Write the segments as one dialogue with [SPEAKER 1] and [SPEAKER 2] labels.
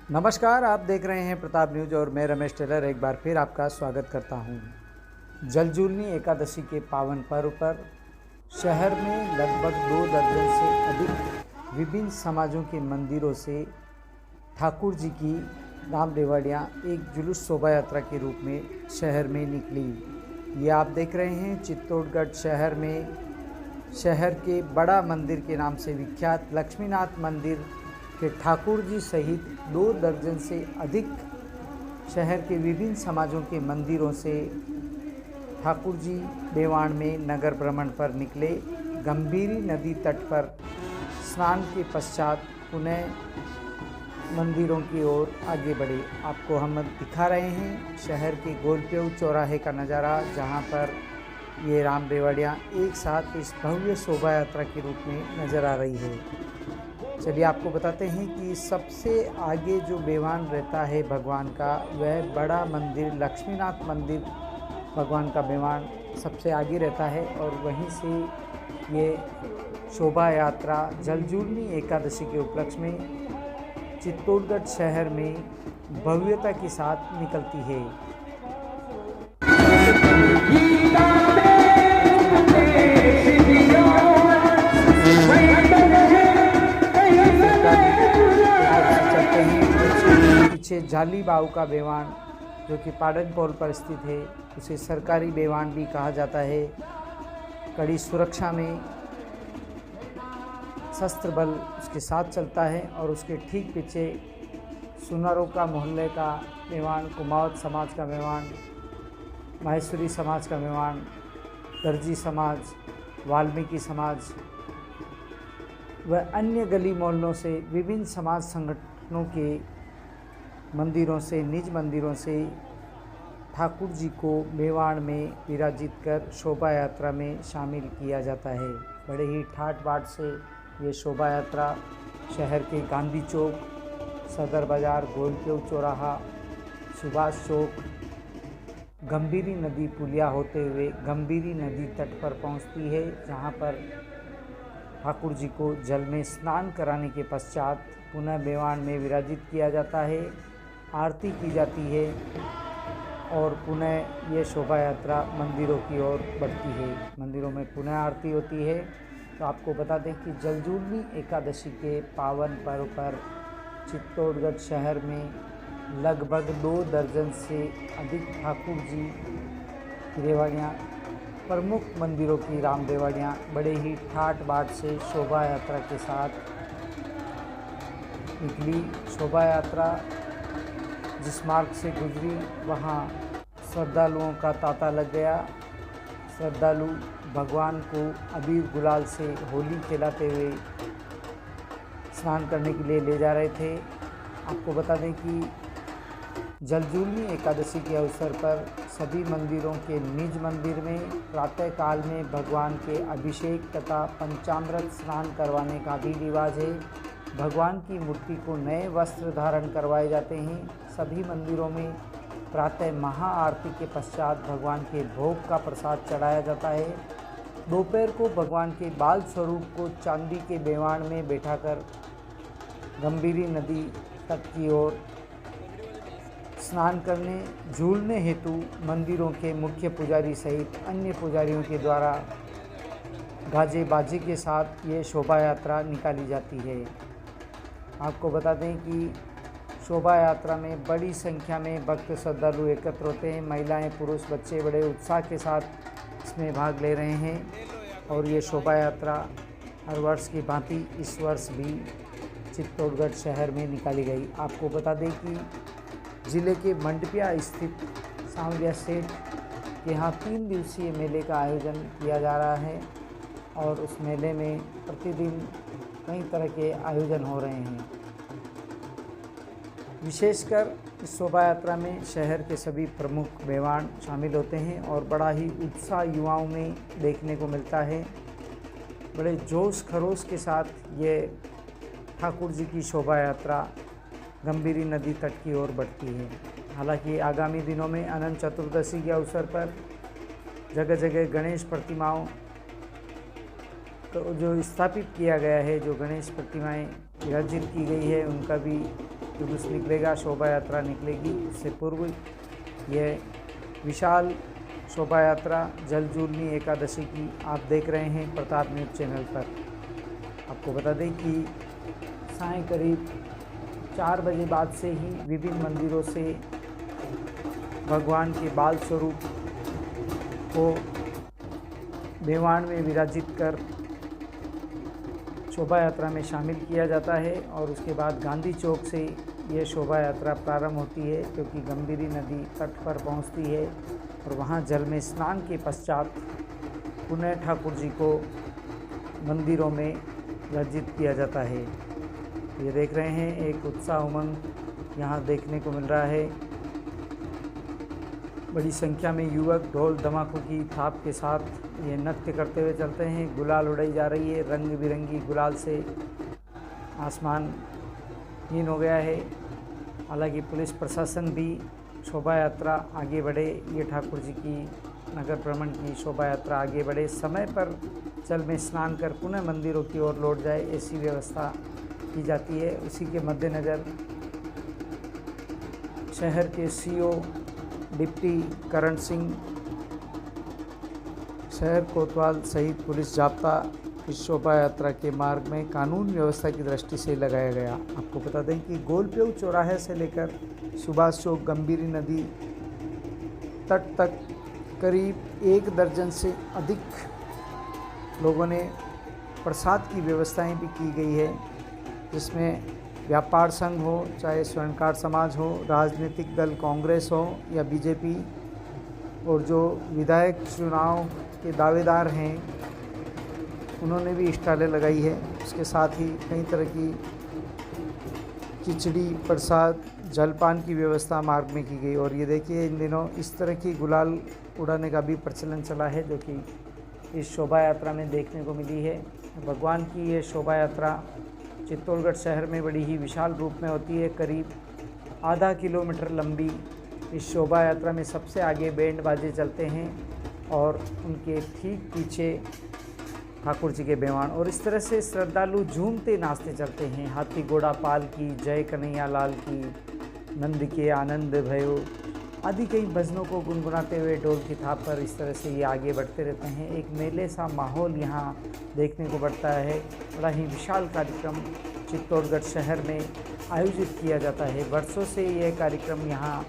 [SPEAKER 1] नमस्कार, आप देख रहे हैं प्रताप न्यूज और मैं रमेश टेलर एक बार फिर आपका स्वागत करता हूं। जलजूलनी एकादशी के पावन पर्व पर शहर में लगभग 2 दर्जन से अधिक विभिन्न समाजों के मंदिरों से ठाकुर जी की राम रेवड़ियाँ एक जुलूस शोभा यात्रा के रूप में शहर में निकली। ये आप देख रहे हैं चित्तौड़गढ़ शहर में शहर के बड़ा मंदिर के नाम से विख्यात लक्ष्मीनाथ मंदिर के ठाकुर जी सहित 2 दर्जन से अधिक शहर के विभिन्न समाजों के मंदिरों से ठाकुर जी बेवाण में नगर भ्रमण पर निकले। गंभीरी नदी तट पर स्नान के पश्चात पुनः मंदिरों की ओर आगे बढ़े। आपको हम दिखा रहे हैं शहर के गोलप्यू चौराहे का नज़ारा, जहां पर ये राम रेवड़ियाँ एक साथ इस भव्य शोभा यात्रा के रूप में नज़र आ रही है। चलिए आपको बताते हैं कि सबसे आगे जो बेवान रहता है भगवान का, वह बड़ा मंदिर लक्ष्मीनाथ मंदिर भगवान का बेवान सबसे आगे रहता है और वहीं से ये शोभा यात्रा जलजूलनी एकादशी के उपलक्ष्य में चित्तौड़गढ़ शहर में भव्यता के साथ निकलती है। पीछे जाली बाव का बेवान जो कि पाडन पोल पर स्थित है, उसे सरकारी बेवान भी कहा जाता है। कड़ी सुरक्षा में शस्त्र बल उसके साथ चलता है और उसके ठीक पीछे सुनारों का मोहल्ले का बेवान, कुमावत समाज का बेवान, माहेश्वरी समाज का बेवान, दर्जी समाज, वाल्मीकि समाज व अन्य गली मोहल्लों से विभिन्न समाज संगठनों के मंदिरों से, निज मंदिरों से ठाकुर जी को मेवाड़ में विराजित कर शोभा यात्रा में शामिल किया जाता है। बड़े ही ठाट बाट से ये शोभा यात्रा शहर के गांधी चौक, सदर बाज़ार, गोलप्यू चौराहा, सुभाष चौक, गंभीरी नदी पुलिया होते हुए गंभीरी नदी तट पर पहुंचती है, जहां पर ठाकुर जी को जल में स्नान कराने के पश्चात पुनः बेवान में विराजित किया जाता है, आरती की जाती है और पुनः ये शोभा यात्रा मंदिरों की ओर बढ़ती है। मंदिरों में पुनः आरती होती है। तो आपको बता दें कि जलजूलनी एकादशी के पावन पर्व पर चित्तौड़गढ़ शहर में लगभग 2 दर्जन से अधिक ठाकुर जी की रेवड़ियाँ, प्रमुख मंदिरों की राम रेवड़ियाँ बड़े ही ठाट बाट से शोभा यात्रा के साथ निकली। शोभा यात्रा जिस मार्ग से गुजरी वहाँ श्रद्धालुओं का तांता लग गया। श्रद्धालु भगवान को अबीर गुलाल से होली खिलाते हुए स्नान करने के लिए ले जा रहे थे। आपको बता दें कि जलजूलनी एकादशी के अवसर पर सभी मंदिरों के निज मंदिर में प्रातःकाल में भगवान के अभिषेक तथा पंचामृत स्नान करवाने का भी रिवाज है। भगवान की मूर्ति को नए वस्त्र धारण करवाए जाते हैं। सभी मंदिरों में प्रातः महाआरती के पश्चात भगवान के भोग का प्रसाद चढ़ाया जाता है। दोपहर को भगवान के बाल स्वरूप को चांदी के बेवाण में बैठाकर गंभीरी नदी तट की ओर स्नान करने झूलने हेतु मंदिरों के मुख्य पुजारी सहित अन्य पुजारियों के द्वारा गाजे बाजे के साथ ये शोभा यात्रा निकाली जाती है। आपको बता दें कि शोभा यात्रा में बड़ी संख्या में भक्त श्रद्धालु एकत्र होते हैं। महिलाएं, पुरुष, बच्चे बड़े उत्साह के साथ इसमें भाग ले रहे हैं और ये शोभा यात्रा हर वर्ष की भांति इस वर्ष भी चित्तौड़गढ़ शहर में निकाली गई। आपको बता दें कि ज़िले के मंडपिया स्थित सांवलिया सेठ के यहाँ 3 दिवसीय मेले का आयोजन किया जा रहा है और उस मेले में प्रतिदिन कई तरह के आयोजन हो रहे हैं। विशेषकर इस शोभा यात्रा में शहर के सभी प्रमुख बेवान शामिल होते हैं और बड़ा ही उत्साह युवाओं में देखने को मिलता है। बड़े जोश खरोश के साथ ये ठाकुर जी की शोभा यात्रा गंभीरी नदी तट की ओर बढ़ती है। हालांकि आगामी दिनों में अनंत चतुर्दशी के अवसर पर जगह जगह गणेश प्रतिमाओं को जो स्थापित किया गया है, जो गणेश प्रतिमाएं विराजित की गई है, उनका भी जुलूस निकलेगा, शोभा यात्रा निकलेगी। उससे पूर्व यह विशाल शोभा यात्रा जलजूलनी एकादशी की आप देख रहे हैं प्रताप न्यूज़ चैनल पर। आपको बता दें कि सायं करीब 4 बजे बाद से ही विभिन्न मंदिरों से भगवान के बाल स्वरूप को मेवाड़ में विराजित कर शोभा यात्रा में शामिल किया जाता है और उसके बाद गांधी चौक से ये शोभा यात्रा प्रारंभ होती है, क्योंकि गंभीरी नदी तट पर पहुंचती है और वहां जल में स्नान के पश्चात पुनः ठाकुर जी को मंदिरों में विराजित किया जाता है। ये देख रहे हैं एक उत्साह उमंग यहाँ देखने को मिल रहा है। बड़ी संख्या में युवक ढोल धमाकों की थाप के साथ ये नृत्य करते हुए चलते हैं। गुलाल उड़ाई जा रही है, रंग बिरंगी गुलाल से आसमान हीन हो गया है। हालांकि पुलिस प्रशासन भी शोभा यात्रा आगे बढ़े, ये ठाकुर जी की नगर भ्रमण की शोभा यात्रा आगे बढ़े, समय पर जल में स्नान कर पुनः मंदिरों की ओर लौट जाए, ऐसी व्यवस्था की जाती है। उसी के मद्देनज़र शहर के सीओ डिप्टी करण सिंह, शहर कोतवाल सहित पुलिस जाब्ता इस शोभा यात्रा के मार्ग में कानून व्यवस्था की दृष्टि से लगाया गया। आपको बता दें कि गोलप्यू चौराहे से लेकर सुभाष चौक गंभीरी नदी तट तक करीब 1 दर्जन से अधिक लोगों ने प्रसाद की व्यवस्थाएं भी की गई है, जिसमें व्यापार संघ हो, चाहे स्वर्णकार समाज हो, राजनीतिक दल कांग्रेस हो या बीजेपी, और जो विधायक चुनाव के दावेदार हैं उन्होंने भी स्टालें लगाई है। उसके साथ ही कई तरह की खिचड़ी, प्रसाद, जलपान की व्यवस्था मार्ग में की गई। और ये देखिए इन दिनों इस तरह की गुलाल उड़ाने का भी प्रचलन चला है, जो कि इस शोभा यात्रा में देखने को मिली है। भगवान की ये शोभा यात्रा चित्तौड़गढ़ शहर में बड़ी ही विशाल रूप में होती है, करीब आधा किलोमीटर लंबी। इस शोभा यात्रा में सबसे आगे बैंड बाजे चलते हैं और उनके ठीक पीछे ठाकुर जी के मेवाड़, और इस तरह से श्रद्धालु झूमते नाचते चलते हैं। हाथी घोड़ा पाल की, जय कन्हैया लाल की, नंद के आनंद भयो आदि कई भजनों को गुनगुनाते हुए ढोल की थाप पर इस तरह से ये आगे बढ़ते रहते हैं। एक मेले सा माहौल यहाँ देखने को बढ़ता है। बड़ा ही विशाल कार्यक्रम चित्तौड़गढ़ शहर में आयोजित किया जाता है। वर्षों से ये कार्यक्रम यहाँ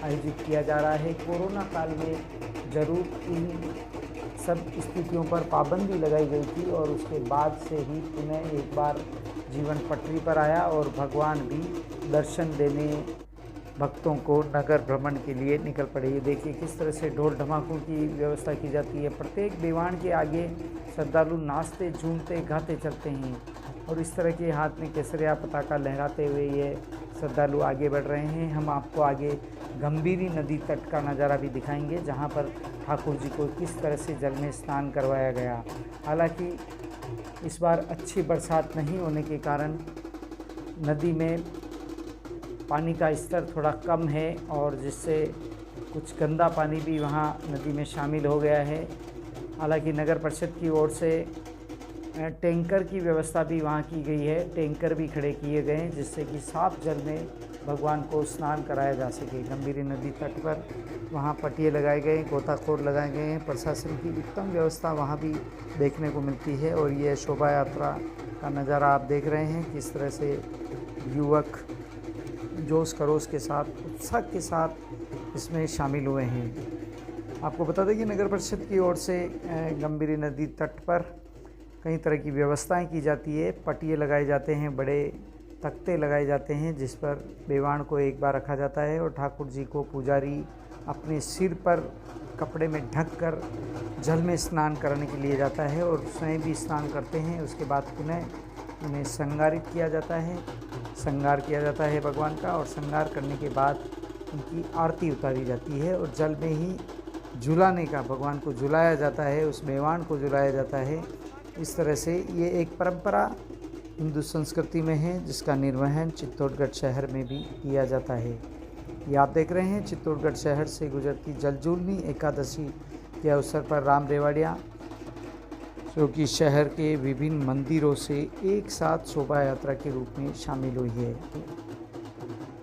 [SPEAKER 1] आयोजित किया जा रहा है। कोरोना काल में ज़रूर इन सब स्थितियों पर पाबंदी लगाई गई थी और उसके बाद से ही पुनः एक बार जीवन पटरी पर आया और भगवान भी दर्शन देने भक्तों को नगर भ्रमण के लिए निकल पड़े। ये देखिए किस तरह से ढोल धमाकों की व्यवस्था की जाती है। प्रत्येक मेवाड़ के आगे श्रद्धालु नाचते, झूमते, गाते चलते हैं और इस तरह के हाथ में केसरिया पताका लहराते हुए ये श्रद्धालु आगे बढ़ रहे हैं। हम आपको आगे गंभीरी नदी तट का नज़ारा भी दिखाएंगे, जहाँ पर ठाकुर जी को किस तरह से जल में स्नान करवाया गया। हालांकि इस बार अच्छी बरसात नहीं होने के कारण नदी में पानी का स्तर थोड़ा कम है और जिससे कुछ गंदा पानी भी वहाँ नदी में शामिल हो गया है। हालांकि नगर परिषद की ओर से टैंकर की व्यवस्था भी वहाँ की गई है, टैंकर भी खड़े किए गए हैं जिससे कि साफ जल में भगवान को स्नान कराया जा सके। गंभीरी नदी तट पर वहाँ पटिए लगाए गए हैं, गोताखोर लगाए गए हैं। प्रशासन की उत्तम व्यवस्था वहाँ भी देखने को मिलती है। और ये शोभा यात्रा का नज़ारा आप देख रहे हैं, किस तरह से युवक जोश खरोश के साथ, उत्साह के साथ इसमें शामिल हुए हैं। आपको बता दें कि नगर परिषद की ओर से गंभीरी नदी तट पर कई तरह की व्यवस्थाएं की जाती है। पटिए लगाए जाते हैं, बड़े तख्ते लगाए जाते हैं जिस पर मेवाड़ को एक बार रखा जाता है और ठाकुर जी को पुजारी अपने सिर पर कपड़े में ढक कर जल में स्नान कराने के लिए जाता है और स्वयं भी स्नान करते हैं। उसके बाद पुनः उन्हें श्रृंगारित किया जाता है, श्रृंगार किया जाता है भगवान का, और श्रृंगार करने के बाद उनकी आरती उतारी जाती है और जल में ही झुलाने का, भगवान को झुलाया जाता है, उस मेवाड़ को झुलाया जाता है। इस तरह से ये एक परंपरा हिंदू संस्कृति में है जिसका निर्वहन चित्तौड़गढ़ शहर में भी किया जाता है। ये आप देख रहे हैं चित्तौड़गढ़ शहर से गुजरती जलजूलनी एकादशी के अवसर पर राम रेवाड़ियाँ, जो कि शहर के विभिन्न मंदिरों से एक साथ शोभा यात्रा के रूप में शामिल हुई है।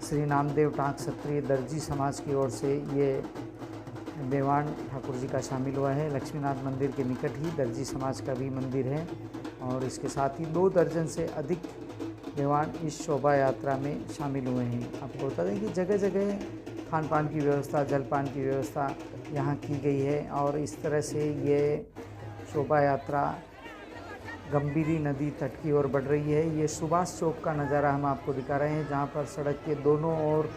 [SPEAKER 1] श्री नामदेव टाँक क्षत्रिय दर्जी समाज की ओर से ये बेवाण ठाकुर जी का शामिल हुआ है। लक्ष्मीनाथ मंदिर के निकट ही दर्जी समाज का भी मंदिर है और इसके साथ ही 2 दर्जन से अधिक बेवाण इस शोभा यात्रा में शामिल हुए हैं। आपको बता दें कि जगह जगह खान पान की व्यवस्था, जलपान की व्यवस्था यहाँ की गई है और इस तरह से ये शोभा यात्रा गंभीरी नदी तट की ओर बढ़ रही है। ये सुभाष चौक का नज़ारा हम आपको दिखा रहे हैं, जहाँ पर सड़क के दोनों ओर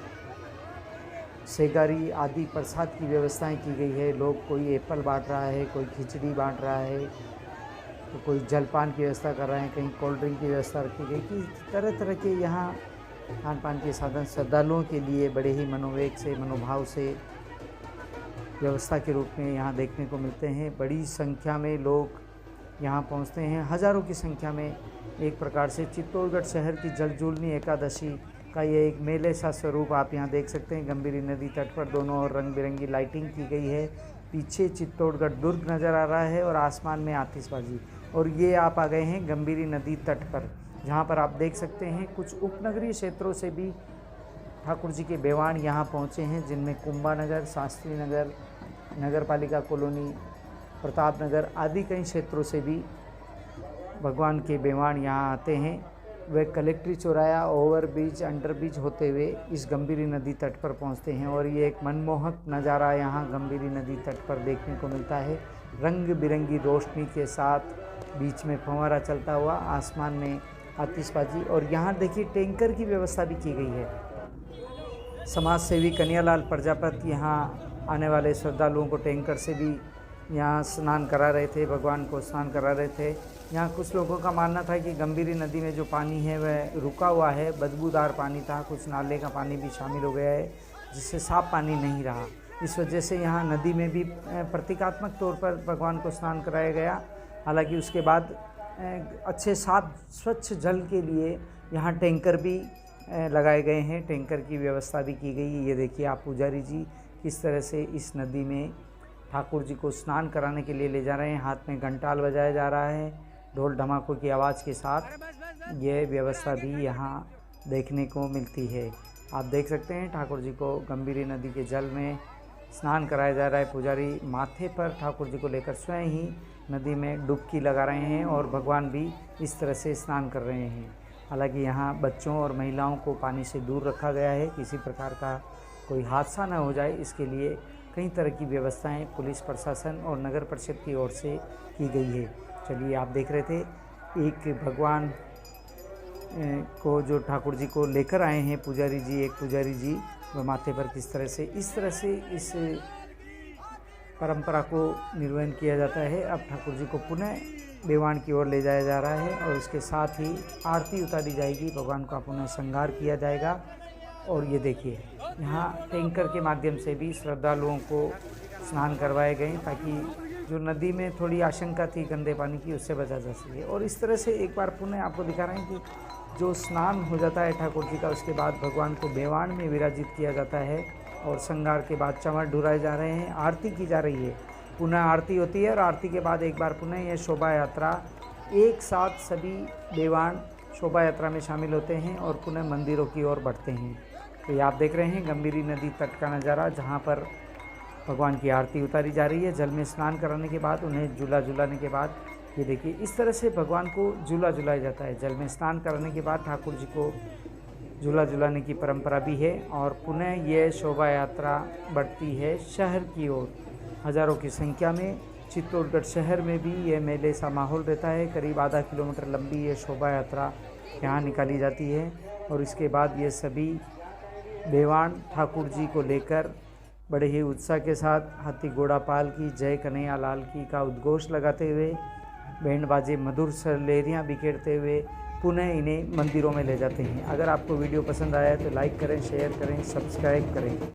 [SPEAKER 1] सेगारी आदि प्रसाद की व्यवस्थाएं की गई है। लोग, कोई एप्पल बांट रहा है, कोई खिचड़ी बांट रहा है, तो कोई जलपान की व्यवस्था कर रहे हैं, कहीं कोल्ड ड्रिंक की व्यवस्था रखी गई कि तरह तरह के यहाँ खान पान के साधन श्रद्धालुओं के लिए बड़े ही मनोवेग से, मनोभाव से व्यवस्था के रूप में यहाँ देखने को मिलते हैं। बड़ी संख्या में लोग यहाँ पहुँचते हैं, हज़ारों की संख्या में। एक प्रकार से चित्तौड़गढ़ शहर की जलजूलनी एकादशी का ये एक मेले सा स्वरूप आप यहाँ देख सकते हैं। गंभीरी नदी तट पर दोनों ओर रंग बिरंगी लाइटिंग की गई है। पीछे चित्तौड़गढ़ दुर्ग नज़र आ रहा है और आसमान में आतिशबाजी। और ये आप आ गए हैं गंभीरी नदी तट पर, जहाँ पर आप देख सकते हैं कुछ उपनगरीय क्षेत्रों से भी ठाकुर जी के बेवाण यहाँ पहुँचे हैं, जिनमें कुंभा नगर, शास्त्री नगर, नगर पालिका कॉलोनी, प्रताप नगर आदि कई क्षेत्रों से भी भगवान के बेवाण यहाँ आते हैं। वे कलेक्ट्री चौराया, ओवरब्रिज, अंडरब्रिज होते हुए इस गंभीरी नदी तट पर पहुँचते हैं और ये एक मनमोहक नज़ारा यहाँ गंभीरी नदी तट पर देखने को मिलता है। रंग बिरंगी रोशनी के साथ बीच में फव्वारा चलता हुआ, आसमान में आतिशबाजी। और यहाँ देखिए टैंकर की व्यवस्था भी की गई है। समाज सेवी कन्हैयालाल प्रजापति यहाँ आने वाले श्रद्धालुओं को टैंकर से भी यहाँ स्नान करा रहे थे, भगवान को स्नान करा रहे थे। यहाँ कुछ लोगों का मानना था कि गंभीरी नदी में जो पानी है वह रुका हुआ है, बदबूदार पानी था, कुछ नाले का पानी भी शामिल हो गया है, जिससे साफ पानी नहीं रहा। इस वजह से यहाँ नदी में भी प्रतीकात्मक तौर पर भगवान को स्नान कराया गया। हालांकि उसके बाद अच्छे साफ स्वच्छ जल के लिए यहाँ टैंकर भी लगाए गए हैं, टैंकर की व्यवस्था भी की गई है। ये देखिए आप पुजारी जी किस तरह से इस नदी में ठाकुर जी को स्नान कराने के लिए ले जा रहे हैं। हाथ में घंटाल बजाया जा रहा है, ढोल ढमाकों की आवाज़ के साथ ये व्यवस्था भी यहाँ देखने को मिलती है। आप देख सकते हैं ठाकुर जी को गंभीरी नदी के जल में स्नान कराया जा रहा है। पुजारी माथे पर ठाकुर जी को लेकर स्वयं ही नदी में डुबकी लगा रहे हैं और भगवान भी इस तरह से स्नान कर रहे हैं। हालांकि यहाँ बच्चों और महिलाओं को पानी से दूर रखा गया है, किसी प्रकार का कोई हादसा न हो जाए, इसके लिए कई तरह की व्यवस्थाएं पुलिस प्रशासन और नगर परिषद की ओर से की गई है। चलिए आप देख रहे थे एक भगवान को जो ठाकुर जी को लेकर आए हैं पुजारी जी, एक पुजारी जी व माथे पर किस तरह से इस परंपरा को निर्वहन किया जाता है। अब ठाकुर जी को पुनः बेवाण की ओर ले जाया जा रहा है और उसके साथ ही आरती उतारी जाएगी, भगवान का पुनः श्रृंगार किया जाएगा। और ये देखिए यहाँ टैंकर के माध्यम से भी श्रद्धालुओं को स्नान करवाए गए ताकि जो नदी में थोड़ी आशंका थी गंदे पानी की, उससे बचा जा सके। और इस तरह से एक बार पुनः आपको दिखा रहे हैं कि जो स्नान हो जाता है ठाकुर जी का, उसके बाद भगवान को बेवाण में विराजित किया जाता है और श्रृंगार के बाद चंवर ढुराए जा रहे हैं, आरती की जा रही है। पुनः आरती होती है और आरती के बाद एक बार पुनः यह शोभा यात्रा एक साथ सभी बेवाण शोभा यात्रा में शामिल होते हैं और पुनः मंदिरों की ओर बढ़ते हैं। तो ये आप देख रहे हैं गंभीरी नदी तट का नज़ारा, जहाँ पर भगवान की आरती उतारी जा रही है। जल में स्नान कराने के बाद उन्हें झूला झुलाने के बाद ये देखिए इस तरह से भगवान को झूला झुलाया जाता है। जल में स्नान कराने के बाद ठाकुर जी को झूला झुलाने की परंपरा भी है और पुनः ये शोभा यात्रा बढ़ती है शहर की ओर। हज़ारों की संख्या में चित्तौड़गढ़ शहर में भी ये मेले सा माहौल रहता है। करीब आधा किलोमीटर लंबी ये शोभा यात्रा यहाँ निकाली जाती है और इसके बाद ये सभी बेवाण ठाकुर जी को लेकर बड़े ही उत्साह के साथ हाथी घोड़ा पाल की, जय कन्हैया लाल की का उद्घोष लगाते हुए, बैंड बाजे मधुर सरलेरियाँ बिखेरते हुए पुनः इन्हें मंदिरों में ले जाते हैं। अगर आपको वीडियो पसंद आया तो लाइक करें, शेयर करें, सब्सक्राइब करें।